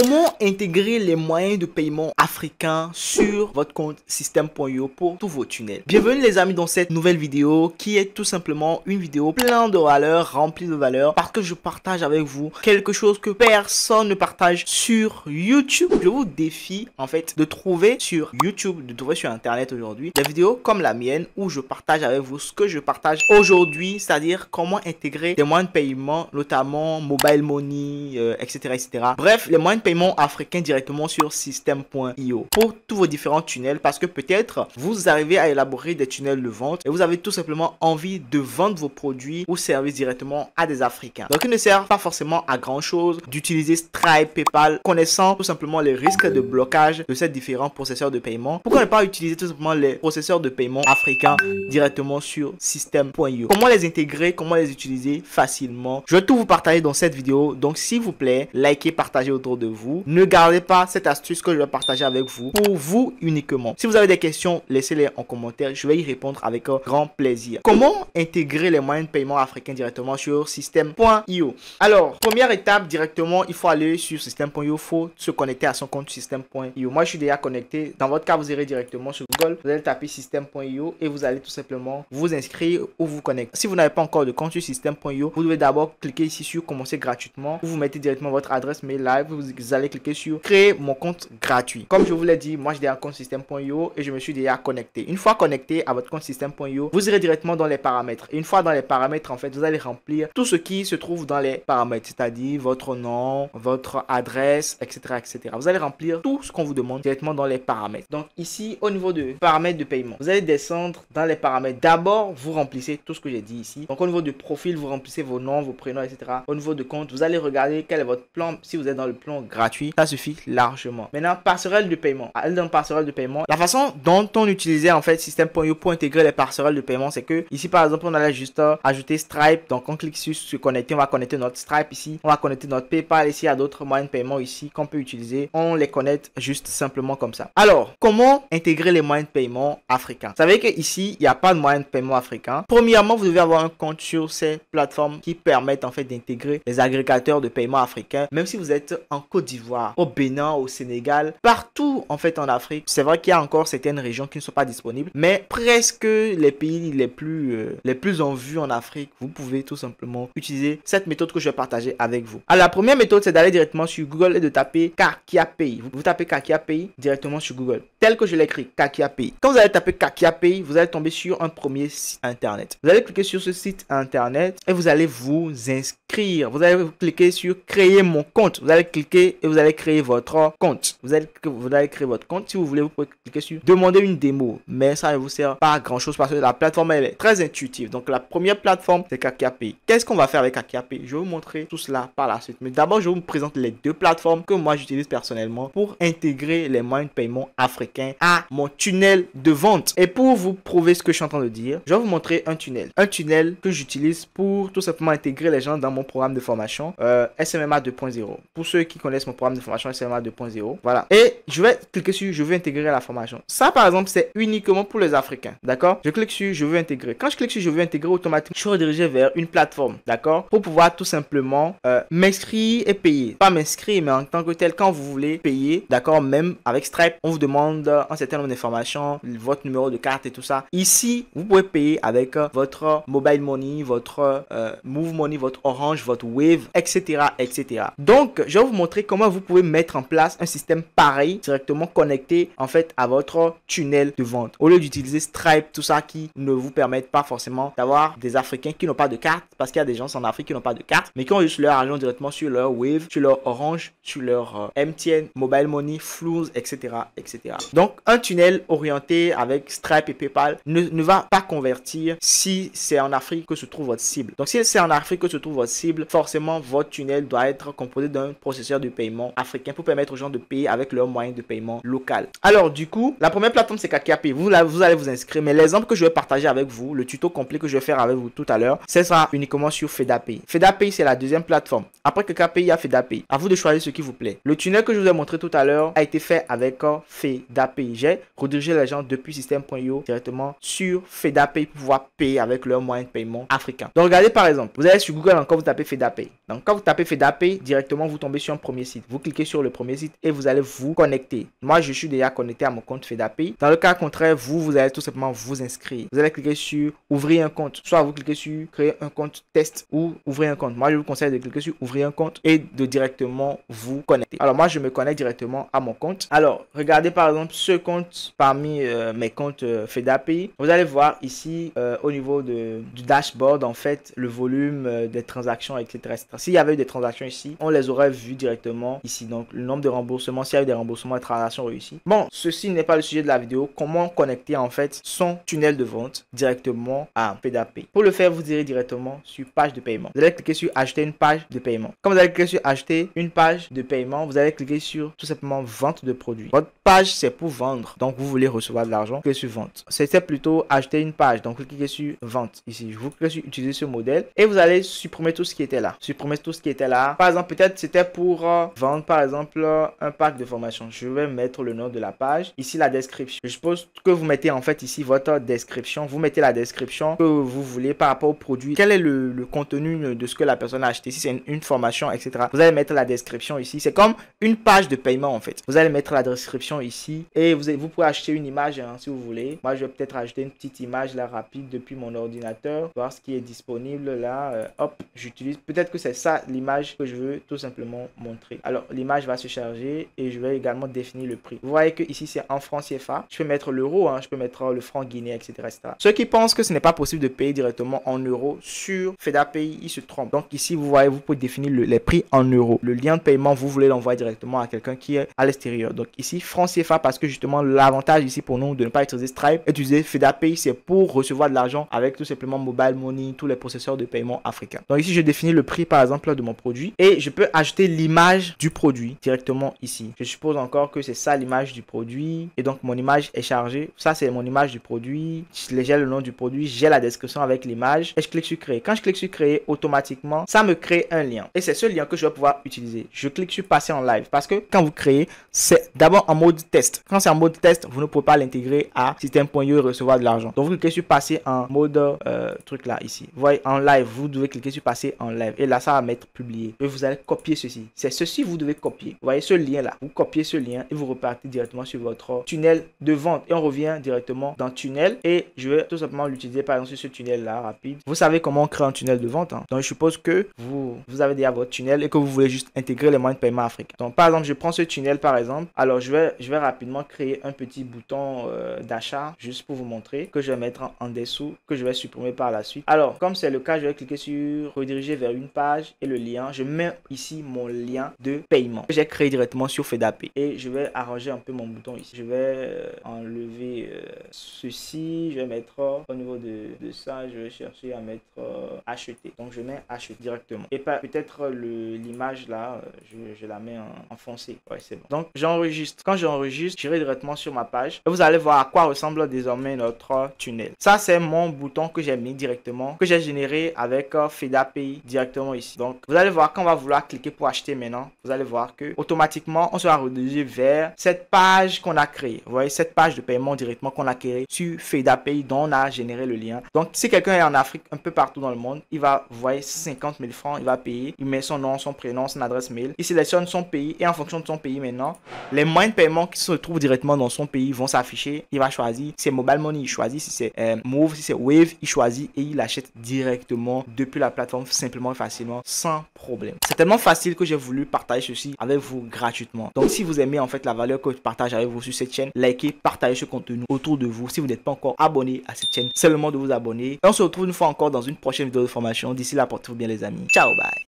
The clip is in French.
Comment intégrer les moyens de paiement africains sur votre compte System.io pour tous vos tunnels? Bienvenue les amis dans cette nouvelle vidéo qui est tout simplement une vidéo pleine de valeurs, remplie de valeurs, parce que je partage avec vous quelque chose que personne ne partage sur YouTube. Je vous défie en fait de trouver sur YouTube, de trouver sur internet aujourd'hui des vidéos comme la mienne où je partage avec vous ce que je partage aujourd'hui, c'est-à-dire comment intégrer des moyens de paiement, notamment mobile money, etc., etc. Bref, les moyens de paiement africains directement sur System.io pour tous vos différents tunnels, parce que peut-être vous arrivez à élaborer des tunnels de vente et vous avez tout simplement envie de vendre vos produits ou services directement à des Africains. Donc il ne sert pas forcément à grand chose d'utiliser Stripe, PayPal, connaissant tout simplement les risques de blocage de ces différents processeurs de paiement. Pourquoi ne pas utiliser tout simplement les processeurs de paiement africains directement sur System.io? Comment les intégrer, comment les utiliser facilement? Je vais tout vous partager dans cette vidéo, donc s'il vous plaît, likez, partagez autour de vous. Ne gardez pas cette astuce que je vais partager avec vous pour vous uniquement. Si vous avez des questions, laissez-les en commentaire, je vais y répondre avec grand plaisir. Comment intégrer les moyens de paiement africains directement sur System.io? Alors, première étape directement, il faut aller sur System.io, il faut se connecter à son compte System.io. Moi, je suis déjà connecté. Dans votre cas, vous irez directement sur Google, vous allez taper System.io et vous allez tout simplement vous inscrire ou vous connecter. Si vous n'avez pas encore de compte sur System.io, vous devez d'abord cliquer ici sur commencer gratuitement. Vous mettez directement votre adresse mail live, vous allez cliquer sur créer mon compte gratuit. Comme je vous l'ai dit, moi j'ai déjà un compte System.io et je me suis déjà connecté. Une fois connecté à votre compte System.io, vous irez directement dans les paramètres. Et une fois dans les paramètres, en fait, vous allez remplir tout ce qui se trouve dans les paramètres, c'est-à-dire votre nom, votre adresse, etc., etc. Vous allez remplir tout ce qu'on vous demande directement dans les paramètres. Donc ici, au niveau de paramètres de paiement, vous allez descendre dans les paramètres. D'abord, vous remplissez tout ce que j'ai dit ici. Donc au niveau de profil, vous remplissez vos noms, vos prénoms, etc. Au niveau de compte, vous allez regarder quel est votre plan. Si vous êtes dans le plan gratuit, ça suffit largement. Maintenant, passerelle de paiement. Dans passerelle de paiement, la façon dont on utilisait en fait System.io pour intégrer les passerelles de paiement, c'est que ici par exemple, on allait juste ajouter Stripe. Donc on clique sur se connecter, on va connecter notre Stripe ici, on va connecter notre PayPal ici, il y a d'autres moyens de paiement ici qu'on peut utiliser. On les connecte juste simplement comme ça. Alors, comment intégrer les moyens de paiement africains? Vous savez que ici, il n'y a pas de moyens de paiement africains. Premièrement, vous devez avoir un compte sur ces plateformes qui permettent en fait d'intégrer les agrégateurs de paiement africains. Même si vous êtes en Côte d'Ivoire, au Bénin, au Sénégal, partout en fait en Afrique, c'est vrai qu'il y a encore certaines régions qui ne sont pas disponibles, mais presque les pays les plus en vue en Afrique, vous pouvez tout simplement utiliser cette méthode que je vais partager avec vous. Alors, la première méthode, c'est d'aller directement sur Google et de taper Kakia Pay. Vous tapez Kakia Pay directement sur Google, tel que je l'ai écrit, Kakia Pay. Quand vous allez taper Kakia Pay, vous allez tomber sur un premier site internet. Vous allez cliquer sur ce site internet et vous allez vous inscrire. Vous allez cliquer sur créer mon compte. Vous allez cliquer et vous allez créer votre compte. Vous allez créer votre compte. Si vous voulez, vous pouvez cliquer sur demander une démo, mais ça ne vous sert pas à grand chose parce que la plateforme elle est très intuitive. Donc la première plateforme c'est Kakia Pay. Qu'est-ce qu'on va faire avec Kakia Pay? Je vais vous montrer tout cela par la suite. Mais d'abord, je vous présente les deux plateformes que moi j'utilise personnellement pour intégrer les moyens de paiement africains à mon tunnel de vente. Et pour vous prouver ce que je suis en train de dire, je vais vous montrer un tunnel. Un tunnel que j'utilise pour tout simplement intégrer les gens dans mon programme de formation SMMA 2.0. Pour ceux qui connaissent mon programme de formation SMMA 2.0, voilà. Et je vais cliquer sur je veux intégrer la formation. Ça par exemple, c'est uniquement pour les Africains. D'accord? Je clique sur je veux intégrer. Quand je clique sur je veux intégrer, automatiquement, je suis redirigé vers une plateforme. D'accord? Pour pouvoir tout simplement m'inscrire et payer. Pas m'inscrire, mais en tant que tel, quand vous voulez payer, d'accord, même avec Stripe, on vous demande un certain nombre d'informations, votre numéro de carte et tout ça. Ici, vous pouvez payer avec votre mobile money, votre Move Money, votre Orange, votre Wave, etc., etc. Donc, je vais vous montrer comment vous pouvez mettre en place un système pareil, directement connecté en fait à votre tunnel de vente. Au lieu d'utiliser Stripe, tout ça qui ne vous permettent pas forcément d'avoir des Africains qui n'ont pas de carte, parce qu'il y a des gens en Afrique qui n'ont pas de carte, mais qui ont juste leur argent directement sur leur Wave, sur leur Orange, sur leur MTN, Mobile Money, Flows, etc., etc. Donc, un tunnel orienté avec Stripe et PayPal ne va pas convertir si c'est en Afrique que se trouve votre cible. Donc, si c'est en Afrique que se trouve votre cible, forcément, votre tunnel doit être composé d'un processeur de paiement africain pour permettre aux gens de payer avec leur moyen de paiement local. Alors, du coup, la première plateforme, c'est Kakia Pay. Vous allez vous inscrire, mais l'exemple que je vais partager avec vous, le tuto complet que je vais faire avec vous tout à l'heure, ce sera uniquement sur FedaPay. FedaPay, c'est la deuxième plateforme. Après Kakia Pay, il y a FedaPay. À vous de choisir ce qui vous plaît. Le tunnel que je vous ai montré tout à l'heure a été fait avec FedaPay. J'ai redirigé les gens depuis System.io directement sur FedaPay pour pouvoir payer avec leurs moyens de paiement africains. Donc, regardez par exemple, vous allez sur Google encore, vous tapez FedaPay. Donc, quand vous tapez FedaPay, directement, vous tombez sur un premier site. Vous cliquez sur le premier site et vous allez vous connecter. Moi, je suis déjà connecté à mon compte FedApay. Dans le cas contraire, vous allez tout simplement vous inscrire. Vous allez cliquer sur ouvrir un compte. Soit vous cliquez sur créer un compte test ou ouvrir un compte. Moi, je vous conseille de cliquer sur ouvrir un compte et de directement vous connecter. Alors, moi, je me connecte directement à mon compte. Alors, regardez par exemple ce compte parmi mes comptes FedApay. Vous allez voir ici au niveau du dashboard, en fait, le volume des transactions, etc. S'il y avait eu des transactions ici, on les aurait vues directement ici. Donc, le nombre de remboursements, s'il y a eu des remboursements et transactions réussies. Bon, ceci n'est pas le sujet de la vidéo. Comment connecter en fait son tunnel de vente directement à FedApay. Pour le faire, vous irez directement sur page de paiement. Vous allez cliquer sur ajouter une page de paiement. Quand vous allez cliquer sur ajouter une page de paiement, vous allez cliquer sur tout simplement vente de produits. Votre page, c'est pour vendre. Donc, vous voulez recevoir de l'argent. Cliquez sur vente. C'était plutôt ajouter une page. Donc, vous cliquez sur vente ici. Vous cliquez sur utiliser ce modèle et vous allez supprimer tout ce qui était là. Supprimer tout ce qui était là. Par exemple, peut-être c'était pour vendre, par exemple, un pack de formation. Je vais mettre le nom de la page. Ici, la description. Je suppose que vous mettez en fait ici votre description. Vous mettez la description que vous voulez par rapport au produit. Quel est le contenu de ce que la personne a acheté. Si c'est une formation, etc. Vous allez mettre la description ici. C'est comme une page de paiement en fait. Vous allez mettre la description ici et vous pouvez acheter une image hein, si vous voulez. Moi, je vais peut-être ajouter une petite image là rapide depuis mon ordinateur. Voir ce qui est disponible là. Hop, j'utilise. Peut-être que c'est ça l'image que je veux tout simplement montrer. Alors, l'image va se charger et je vais également définir le prix. Vous voyez que ici, c'est en francs CFA. Je peux mettre l'euro, hein, je peux mettre le franc guinéen, etc., etc. Ceux qui pensent que ce n'est pas possible de payer directement en euros sur FedApay, ils se trompent. Donc ici, vous voyez, vous pouvez définir les prix en euros. Le lien de paiement, vous voulez l'envoyer directement à quelqu'un qui est à l'extérieur. Donc ici, franc CFA, parce que justement, l'avantage ici pour nous de ne pas utiliser Stripe, utiliser FedApay, c'est pour recevoir de l'argent avec tout simplement Mobile Money, tous les processeurs de paiement africains. Donc ici, je définis le prix, par exemple, de mon produit et je peux ajouter l'image du produit directement ici. Je suppose encore que c'est ça l'image du produit et donc mon image est chargée. Ça, c'est mon image du produit. J'ai le nom du produit, j'ai la description avec l'image et je clique sur créer. Quand je clique sur créer, automatiquement, ça me crée un lien et c'est ce lien que je vais pouvoir utiliser. Je clique sur passer en live parce que quand vous créez, c'est d'abord en mode test. Quand c'est en mode test, vous ne pouvez pas l'intégrer à système.io et recevoir de l'argent. Donc vous cliquez sur passer en mode truc là ici. Vous voyez en live, vous devez cliquer sur passer en live et là ça va mettre publié et vous allez copier ceci. C'est ceci vous devez copier. Vous voyez ce lien là, vous copiez ce lien et vous repartez directement sur votre tunnel de vente et on revient directement dans tunnel et je vais tout simplement l'utiliser par exemple sur ce tunnel là rapide. Vous savez comment on crée un tunnel de vente hein? Donc je suppose que vous avez déjà votre tunnel et que vous voulez juste intégrer les moyens de paiement africains. Donc par exemple je prends ce tunnel par exemple. Alors je vais rapidement créer un petit bouton d'achat juste pour vous montrer que je vais mettre en dessous que je vais supprimer par la suite. Alors comme c'est le cas, je vais cliquer sur rediriger vers une page et le lien. Je mets ici mon lien de paiement que j'ai créé directement sur FedApay et je vais arranger un peu mon bouton ici. Je vais enlever ceci. Je vais mettre au niveau de ça, je vais chercher à mettre acheter. Donc je mets acheter directement et peut-être l'image là, je la mets en foncé. Ouais, c'est bon. Donc j'enregistre. Quand j'enregistre, j'irai directement sur ma page et vous allez voir à quoi ressemble désormais notre tunnel. Ça c'est mon bouton que j'ai mis directement, que j'ai généré avec FedApay directement ici. Donc vous allez voir quand on va vouloir cliquer pour acheter maintenant, vous allez voir que automatiquement on sera redirigé vers cette page qu'on a créée. Vous voyez cette page de paiement directement qu'on a créée sur FedApay dont on a généré le lien. Donc si quelqu'un est en Afrique, un peu partout dans le monde, il va, vous voyez, 50 000 francs, il va payer, il met son nom, son prénom, son adresse mail, il sélectionne son pays et en fonction de son pays maintenant, les moyens de paiement qui se trouvent directement dans son pays vont s'afficher. Il va choisir, si c'est Mobile Money, il choisit, si c'est Move, si c'est Wave, il choisit et il achète directement depuis la plateforme simplement et facilement sans problème. C'est tellement facile que j'ai voulu partager ceci avec vous gratuitement. Donc si vous aimez en fait la valeur que je partage avec vous sur cette chaîne, likez, partagez ce contenu autour de vous. Si vous n'êtes pas encore abonné à cette chaîne, c'est le moment de vous abonner. Et on se retrouve une fois encore dans une prochaine vidéo de formation. D'ici là, portez-vous bien les amis. Ciao, bye.